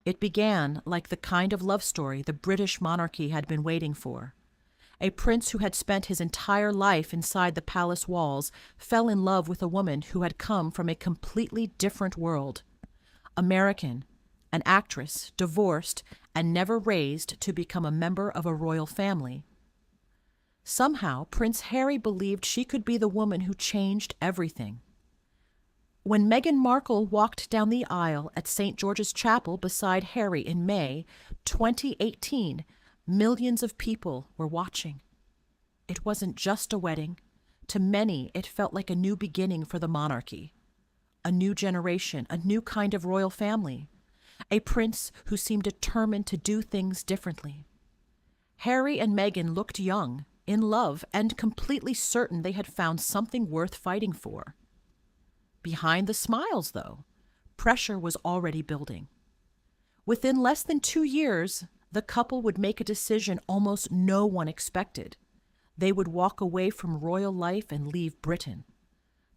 It began like the kind of love story the British monarchy had been waiting for. A prince who had spent his entire life inside the palace walls fell in love with a woman who had come from a completely different world. American, an actress, divorced, and never raised to become a member of a royal family. Somehow, Prince Harry believed she could be the woman who changed everything. When Meghan Markle walked down the aisle at St. George's Chapel beside Harry in May 2018, millions of people were watching. It wasn't just a wedding. To many, it felt like a new beginning for the monarchy. A new generation, a new kind of royal family. A prince who seemed determined to do things differently. Harry and Meghan looked young, in love, and completely certain they had found something worth fighting for. Behind the smiles, though, pressure was already building. Within less than 2 years, the couple would make a decision almost no one expected. They would walk away from royal life and leave Britain.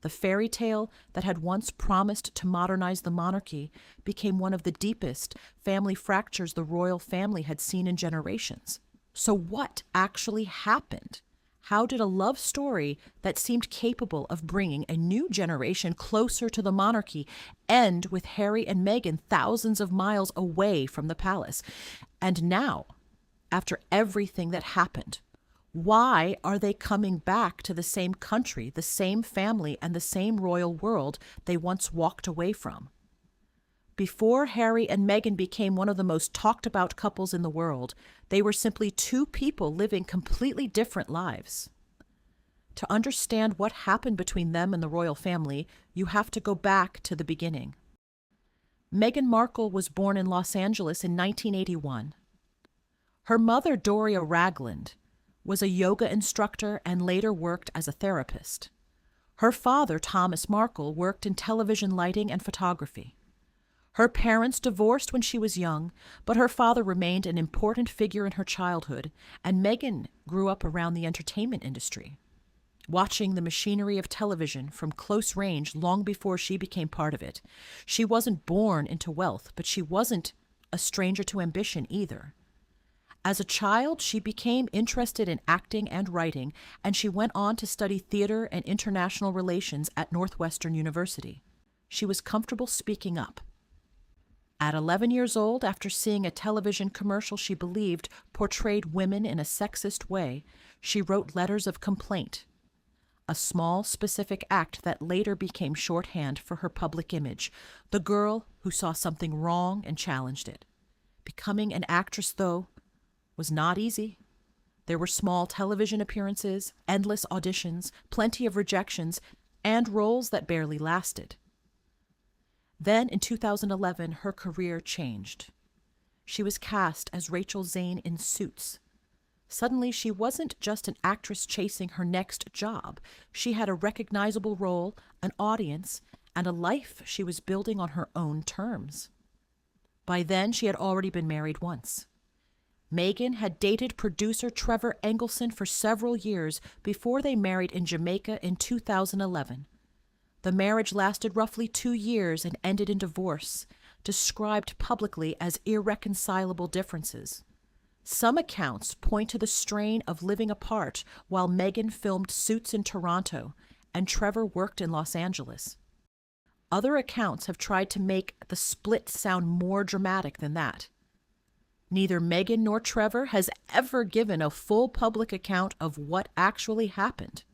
The fairy tale that had once promised to modernize the monarchy became one of the deepest family fractures the royal family had seen in generations. So what actually happened? How did a love story that seemed capable of bringing a new generation closer to the monarchy end with Harry and Meghan thousands of miles away from the palace? And now, after everything that happened, why are they coming back to the same country, the same family, and the same royal world they once walked away from? Before Harry and Meghan became one of the most talked about couples in the world, they were simply two people living completely different lives. To understand what happened between them and the royal family, you have to go back to the beginning. Meghan Markle was born in Los Angeles in 1981. Her mother, Doria Ragland, was a yoga instructor and later worked as a therapist. Her father, Thomas Markle, worked in television lighting and photography. Her parents divorced when she was young, but her father remained an important figure in her childhood, and Meghan grew up around the entertainment industry, watching the machinery of television from close range long before she became part of it. She wasn't born into wealth, but she wasn't a stranger to ambition either. As a child, she became interested in acting and writing, and she went on to study theater and international relations at Northwestern University. She was comfortable speaking up. At 11 years old, after seeing a television commercial she believed portrayed women in a sexist way, she wrote letters of complaint, a small, specific act that later became shorthand for her public image, the girl who saw something wrong and challenged it. Becoming an actress, though, was not easy. There were small television appearances, endless auditions, plenty of rejections, and roles that barely lasted. Then, in 2011, her career changed. She was cast as Rachel Zane in Suits. Suddenly, she wasn't just an actress chasing her next job. She had a recognizable role, an audience, and a life she was building on her own terms. By then, she had already been married once. Meghan had dated producer Trevor Engelson for several years before they married in Jamaica in 2011. The marriage lasted roughly 2 years and ended in divorce, described publicly as irreconcilable differences. Some accounts point to the strain of living apart while Meghan filmed Suits in Toronto and Trevor worked in Los Angeles. Other accounts have tried to make the split sound more dramatic than that. Neither Meghan nor Trevor has ever given a full public account of what actually happened.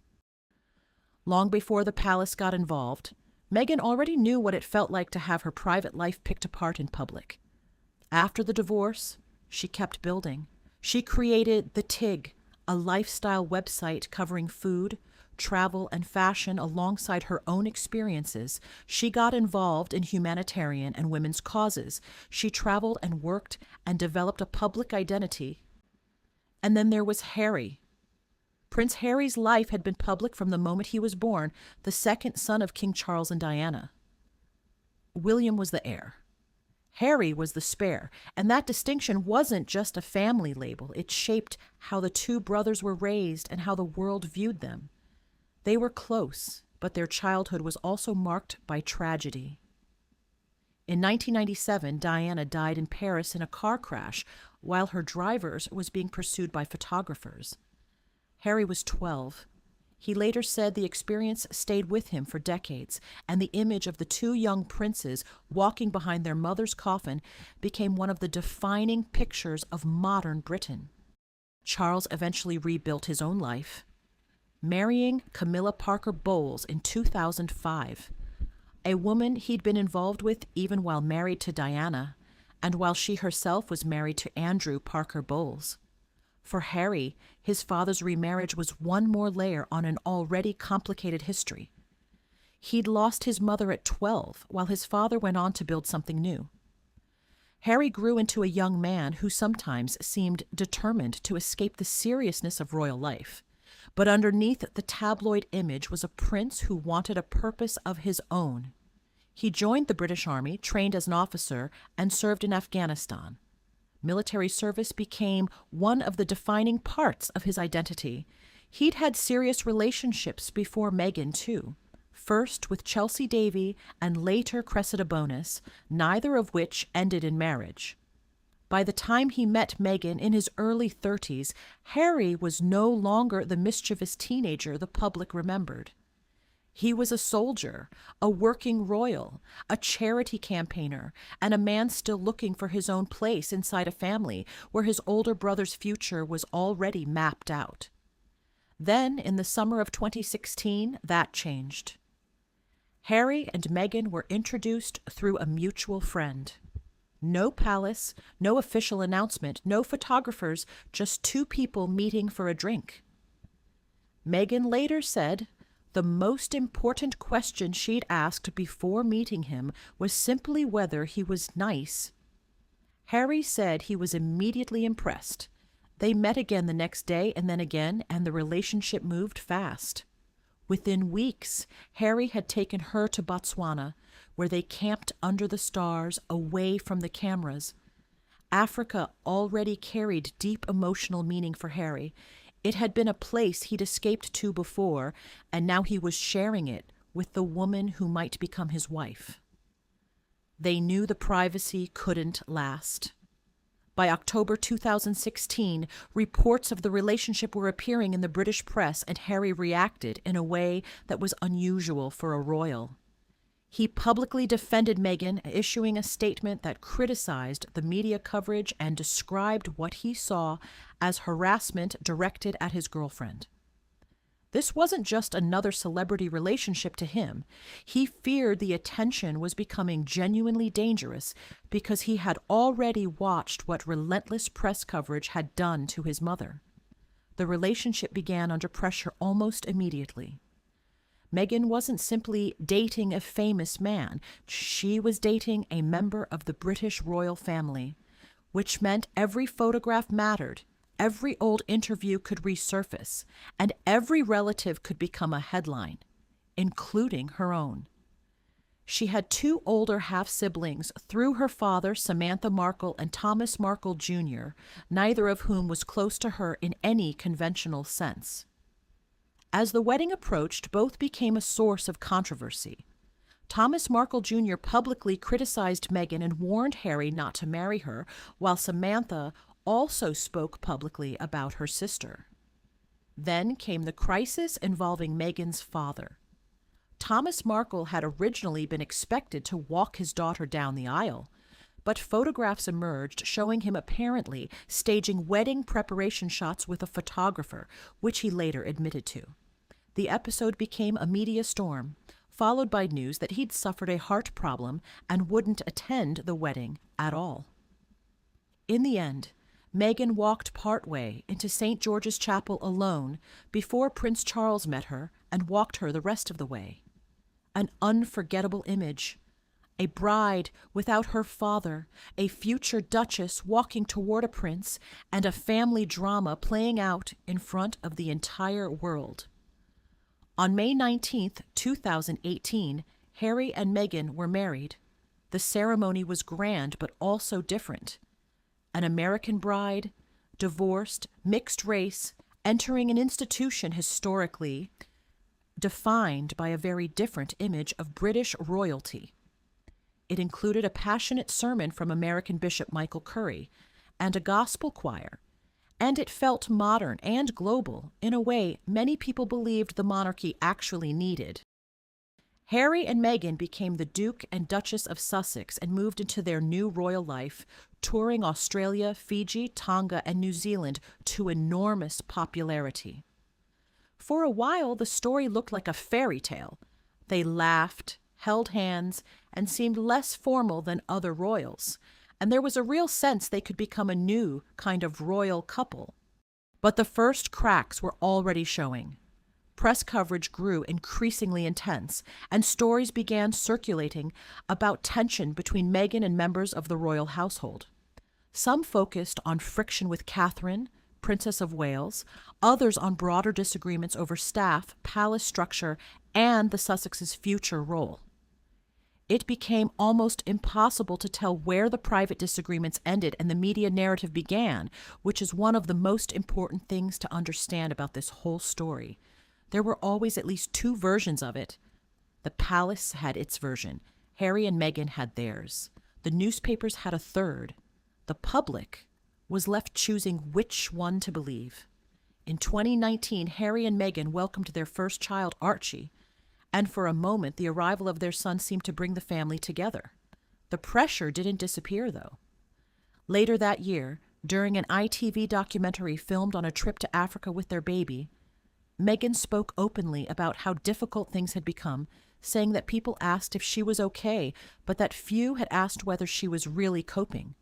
Long before the palace got involved, Meghan already knew what it felt like to have her private life picked apart in public. After the divorce, she kept building. She created The Tig, a lifestyle website covering food, travel, and fashion alongside her own experiences. She got involved in humanitarian and women's causes. She traveled and worked and developed a public identity. And then there was Harry. Prince Harry's life had been public from the moment he was born, the second son of King Charles and Diana. William was the heir. Harry was the spare, and that distinction wasn't just a family label. It shaped how the two brothers were raised and how the world viewed them. They were close, but their childhood was also marked by tragedy. In 1997, Diana died in Paris in a car crash while her driver was being pursued by photographers. Harry was 12. He later said the experience stayed with him for decades, and the image of the two young princes walking behind their mother's coffin became one of the defining pictures of modern Britain. Charles eventually rebuilt his own life, marrying Camilla Parker Bowles in 2005, a woman he'd been involved with even while married to Diana, and while she herself was married to Andrew Parker Bowles. For Harry, his father's remarriage was one more layer on an already complicated history. He'd lost his mother at 12, while his father went on to build something new. Harry grew into a young man who sometimes seemed determined to escape the seriousness of royal life. But underneath the tabloid image was a prince who wanted a purpose of his own. He joined the British Army, trained as an officer, and served in Afghanistan. Military service became one of the defining parts of his identity. He'd had serious relationships before Meghan, too. First with Chelsea Davy and later Cressida Bonas, neither of which ended in marriage. By the time he met Meghan in his early 30s, Harry was no longer the mischievous teenager the public remembered. He was a soldier, a working royal, a charity campaigner, and a man still looking for his own place inside a family where his older brother's future was already mapped out. Then, in the summer of 2016, that changed. Harry and Meghan were introduced through a mutual friend. No palace, no official announcement, no photographers, just two people meeting for a drink. Meghan later said the most important question she'd asked before meeting him was simply whether he was nice. Harry said he was immediately impressed. They met again the next day and then again, and the relationship moved fast. Within weeks, Harry had taken her to Botswana, where they camped under the stars, away from the cameras. Africa already carried deep emotional meaning for Harry. It had been a place he'd escaped to before, and now he was sharing it with the woman who might become his wife. They knew the privacy couldn't last. By October 2016, reports of the relationship were appearing in the British press, and Harry reacted in a way that was unusual for a royal. He publicly defended Meghan, issuing a statement that criticized the media coverage and described what he saw as harassment directed at his girlfriend. This wasn't just another celebrity relationship to him. He feared the attention was becoming genuinely dangerous because he had already watched what relentless press coverage had done to his mother. The relationship began under pressure almost immediately. Meghan wasn't simply dating a famous man. She was dating a member of the British royal family, which meant every photograph mattered. Every old interview could resurface, and every relative could become a headline, including her own. She had two older half-siblings through her father, Samantha Markle, and Thomas Markle Jr., neither of whom was close to her in any conventional sense. As the wedding approached, both became a source of controversy. Thomas Markle Jr. publicly criticized Meghan and warned Harry not to marry her, while Samantha also spoke publicly about her sister. Then came the crisis involving Meghan's father. Thomas Markle had originally been expected to walk his daughter down the aisle, but photographs emerged showing him apparently staging wedding preparation shots with a photographer, which he later admitted to. The episode became a media storm, followed by news that he'd suffered a heart problem and wouldn't attend the wedding at all. In the end, Meghan walked partway into St. George's Chapel alone before Prince Charles met her and walked her the rest of the way. An unforgettable image. A bride without her father, a future duchess walking toward a prince, and a family drama playing out in front of the entire world. On May 19, 2018, Harry and Meghan were married. The ceremony was grand but also different. An American bride, divorced, mixed race, entering an institution historically defined by a very different image of British royalty. It included a passionate sermon from American Bishop Michael Curry and a gospel choir, and it felt modern and global in a way many people believed the monarchy actually needed. Harry and Meghan became the Duke and Duchess of Sussex and moved into their new royal life, touring Australia, Fiji, Tonga, and New Zealand to enormous popularity. For a while, the story looked like a fairy tale. They laughed, held hands, and seemed less formal than other royals, and there was a real sense they could become a new kind of royal couple. But the first cracks were already showing. Press coverage grew increasingly intense, and stories began circulating about tension between Meghan and members of the royal household. Some focused on friction with Catherine, Princess of Wales, others on broader disagreements over staff, palace structure, and the Sussexes' future role. It became almost impossible to tell where the private disagreements ended and the media narrative began, which is one of the most important things to understand about this whole story. There were always at least two versions of it. The palace had its version. Harry and Meghan had theirs. The newspapers had a third. The public was left choosing which one to believe. In 2019, Harry and Meghan welcomed their first child, Archie, and for a moment the arrival of their son seemed to bring the family together. The pressure didn't disappear, though. Later that year, during an ITV documentary filmed on a trip to Africa with their baby, Meghan spoke openly about how difficult things had become, saying that people asked if she was okay, but that few had asked whether she was really coping.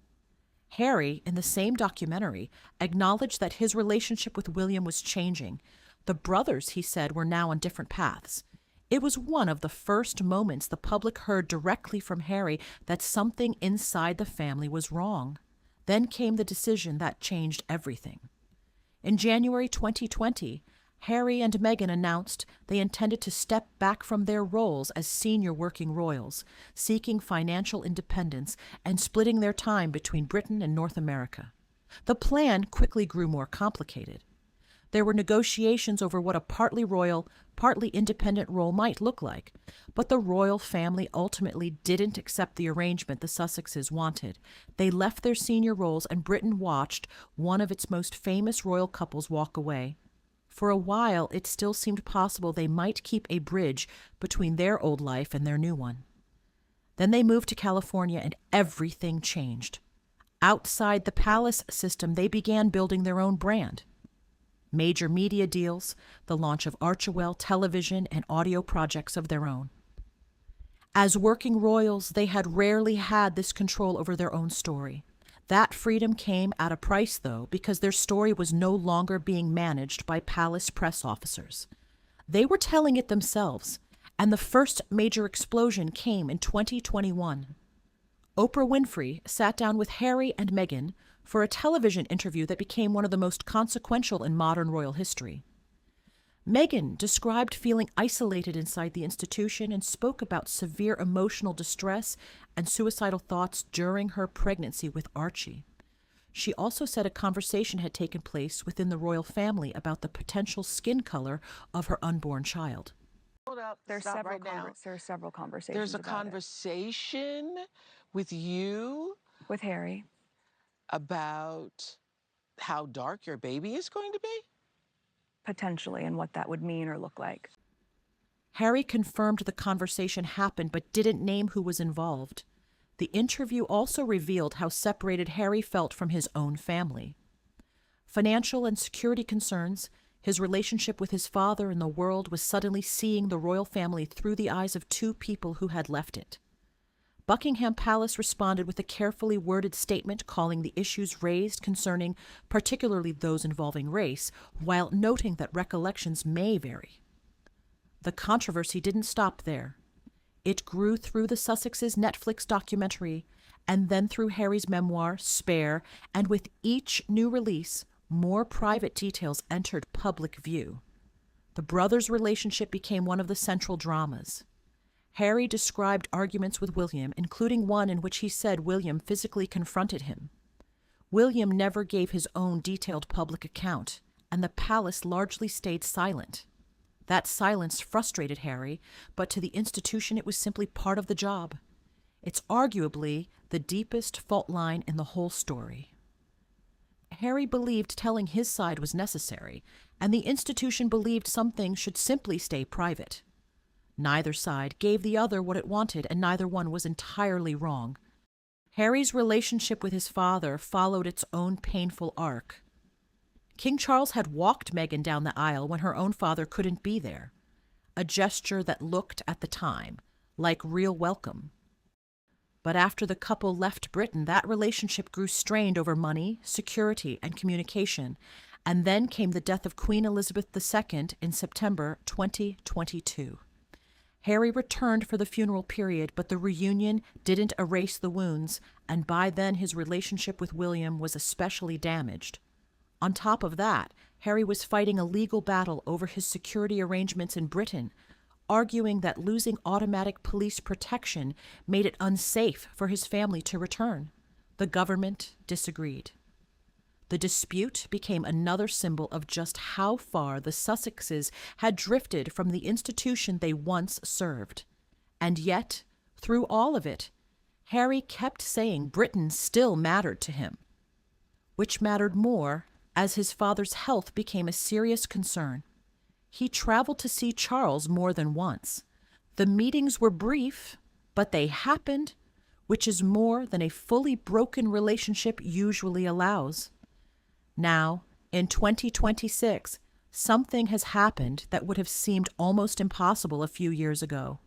Harry, in the same documentary, acknowledged that his relationship with William was changing. The brothers, he said, were now on different paths. It was one of the first moments the public heard directly from Harry that something inside the family was wrong. Then came the decision that changed everything. In January 2020, Harry and Meghan announced they intended to step back from their roles as senior working royals, seeking financial independence and splitting their time between Britain and North America. The plan quickly grew more complicated. There were negotiations over what a partly royal, partly independent role might look like, but the royal family ultimately didn't accept the arrangement the Sussexes wanted. They left their senior roles, and Britain watched one of its most famous royal couples walk away. For a while, it still seemed possible they might keep a bridge between their old life and their new one. Then they moved to California, and everything changed. Outside the palace system, they began building their own brand. Major media deals, the launch of Archewell television and audio projects of their own. As working royals, they had rarely had this control over their own story. That freedom came at a price, though, because their story was no longer being managed by palace press officers. They were telling it themselves, and the first major explosion came in 2021. Oprah Winfrey sat down with Harry and Meghan for a television interview that became one of the most consequential in modern royal history. Meghan described feeling isolated inside the institution and spoke about severe emotional distress and suicidal thoughts during her pregnancy with Archie. She also said a conversation had taken place within the royal family about the potential skin color of her unborn child. Hold up. There are Stop several right now. there are several conversations There's a about conversation with you it. With Harry. about how dark your baby is going to be? Potentially, and what that would mean or look like. Harry confirmed the conversation happened but didn't name who was involved. The interview also revealed how separated Harry felt from his own family. Financial and security concerns, his relationship with his father and the world was suddenly seeing the royal family through the eyes of two people who had left it. Buckingham Palace responded with a carefully worded statement calling the issues raised concerning particularly those involving race, while noting that recollections may vary. The controversy didn't stop there. It grew through the Sussexes' Netflix documentary, and then through Harry's memoir, Spare, and with each new release, more private details entered public view. The brothers' relationship became one of the central dramas. Harry described arguments with William, including one in which he said William physically confronted him. William never gave his own detailed public account, and the palace largely stayed silent. That silence frustrated Harry, but to the institution it was simply part of the job. It's arguably the deepest fault line in the whole story. Harry believed telling his side was necessary, and the institution believed some things should simply stay private. Neither side gave the other what it wanted, and neither one was entirely wrong. Harry's relationship with his father followed its own painful arc. King Charles had walked Meghan down the aisle when her own father couldn't be there, a gesture that looked, at the time, like real welcome. But after the couple left Britain, that relationship grew strained over money, security, and communication, and then came the death of Queen Elizabeth II in September 2022. Harry returned for the funeral period, but the reunion didn't erase the wounds, and by then his relationship with William was especially damaged. On top of that, Harry was fighting a legal battle over his security arrangements in Britain, arguing that losing automatic police protection made it unsafe for his family to return. The government disagreed. The dispute became another symbol of just how far the Sussexes had drifted from the institution they once served. And yet, through all of it, Harry kept saying Britain still mattered to him. Which mattered more as his father's health became a serious concern. He traveled to see Charles more than once. The meetings were brief, but they happened, which is more than a fully broken relationship usually allows. Now, in 2026, something has happened that would have seemed almost impossible a few years ago.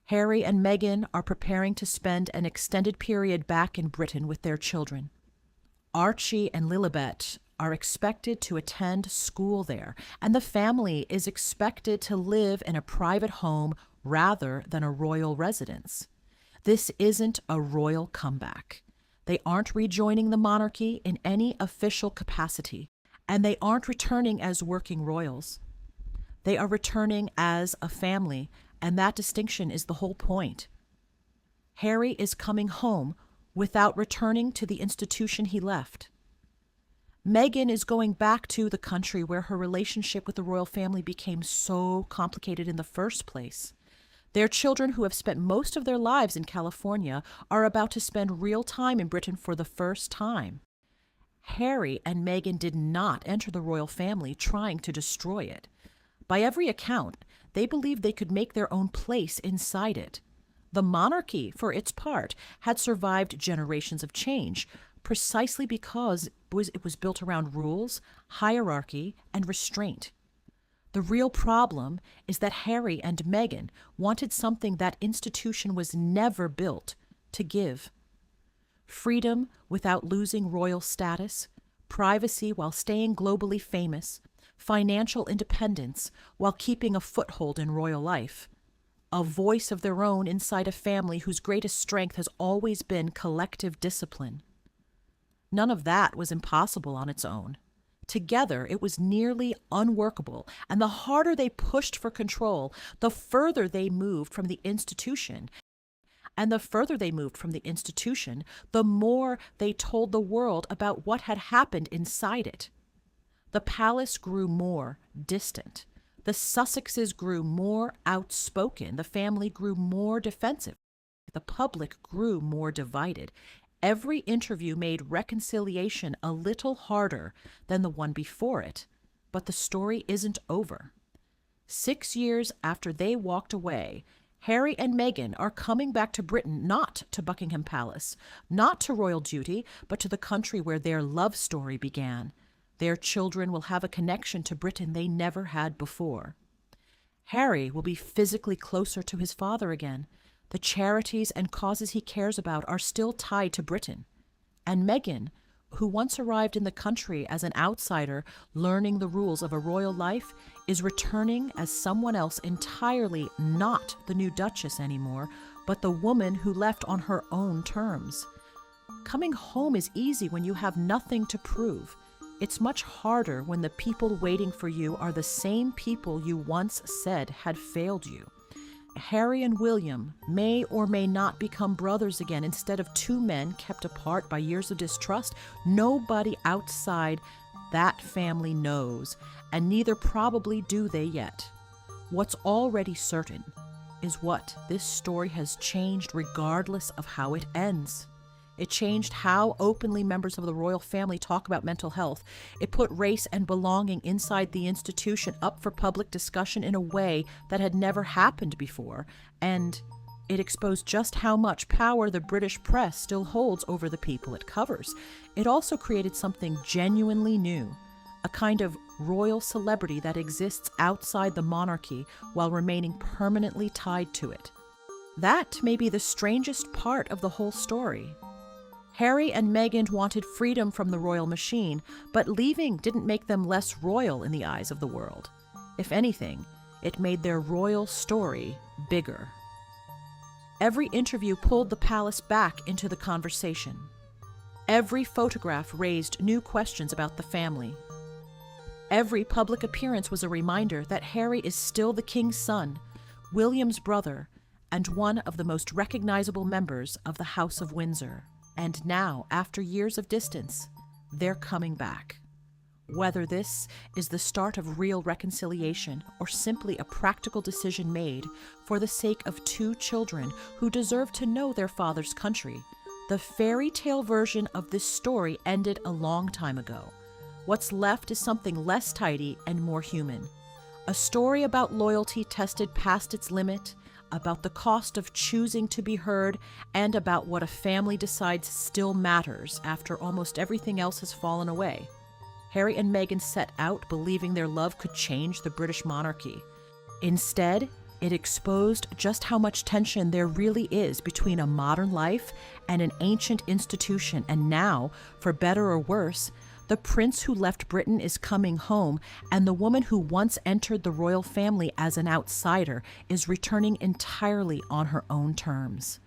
Harry and Meghan are preparing to spend an extended period back in Britain with their children. Archie and Lilibet are expected to attend school there, and the family is expected to live in a private home rather than a royal residence. This isn't a royal comeback. They aren't rejoining the monarchy in any official capacity, and they aren't returning as working royals. They are returning as a family, and that distinction is the whole point. Harry is coming home without returning to the institution he left. Meghan is going back to the country where her relationship with the royal family became so complicated in the first place. Their children, who have spent most of their lives in California, are about to spend real time in Britain for the first time. Harry and Meghan did not enter the royal family trying to destroy it. By every account, they believed they could make their own place inside it. The monarchy, for its part, had survived generations of change, precisely because it was built around rules, hierarchy, and restraint. The real problem is that Harry and Meghan wanted something that institution was never built to give. Freedom without losing royal status, privacy while staying globally famous, financial independence while keeping a foothold in royal life, a voice of their own inside a family whose greatest strength has always been collective discipline. None of that was impossible on its own. Together, it was nearly unworkable, and the harder they pushed for control, the further they moved from the institution. And the further they moved from the institution, the more they told the world about what had happened inside it. The palace grew more distant. The Sussexes grew more outspoken. The family grew more defensive. The public grew more divided. Every interview made reconciliation a little harder than the one before it, but the story isn't over. 6 years after they walked away, Harry and Meghan are coming back to Britain, not to Buckingham Palace, not to royal duty, but to the country where their love story began. Their children will have a connection to Britain they never had before. Harry will be physically closer to his father again. The charities and causes he cares about are still tied to Britain. And Meghan, who once arrived in the country as an outsider learning the rules of a royal life, is returning as someone else entirely not the new Duchess anymore, but the woman who left on her own terms. Coming home is easy when you have nothing to prove. It's much harder when the people waiting for you are the same people you once said had failed you. Harry and William may or may not become brothers again instead of two men kept apart by years of distrust. Nobody outside that family knows, and neither probably do they yet. What's already certain is what this story has changed regardless of how it ends. It changed how openly members of the royal family talk about mental health. It put race and belonging inside the institution up for public discussion in a way that had never happened before. And it exposed just how much power the British press still holds over the people it covers. It also created something genuinely new, a kind of royal celebrity that exists outside the monarchy while remaining permanently tied to it. That may be the strangest part of the whole story. Harry and Meghan wanted freedom from the royal machine, but leaving didn't make them less royal in the eyes of the world. If anything, it made their royal story bigger. Every interview pulled the palace back into the conversation. Every photograph raised new questions about the family. Every public appearance was a reminder that Harry is still the king's son, William's brother, and one of the most recognizable members of the House of Windsor. And now, after years of distance, they're coming back. Whether this is the start of real reconciliation or simply a practical decision made for the sake of two children who deserve to know their father's country, the fairy tale version of this story ended a long time ago. What's left is something less tidy and more human. A story about loyalty tested past its limit, about the cost of choosing to be heard, and about what a family decides still matters after almost everything else has fallen away. Harry and Meghan set out believing their love could change the British monarchy. Instead, it exposed just how much tension there really is between a modern life and an ancient institution, and now, for better or worse, the prince who left Britain is coming home, and the woman who once entered the royal family as an outsider is returning entirely on her own terms.